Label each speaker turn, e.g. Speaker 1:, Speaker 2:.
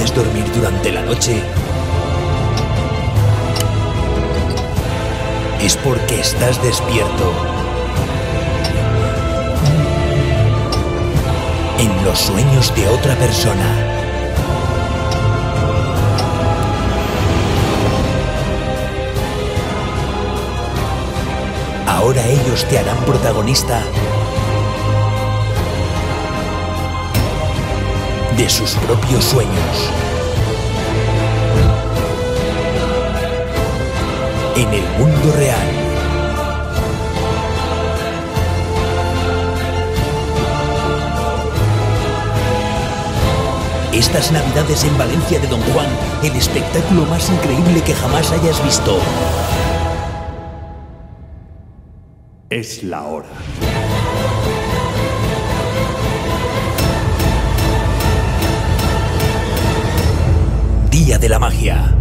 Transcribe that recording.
Speaker 1: puedes dormir durante la noche, es porque estás despierto en los sueños de otra persona. Ahora ellos te harán protagonista de sus propios sueños. En el mundo real. Estas Navidades en Valencia de Don Juan, el espectáculo más increíble que jamás hayas visto.
Speaker 2: Es la hora.
Speaker 1: Día de la Magia.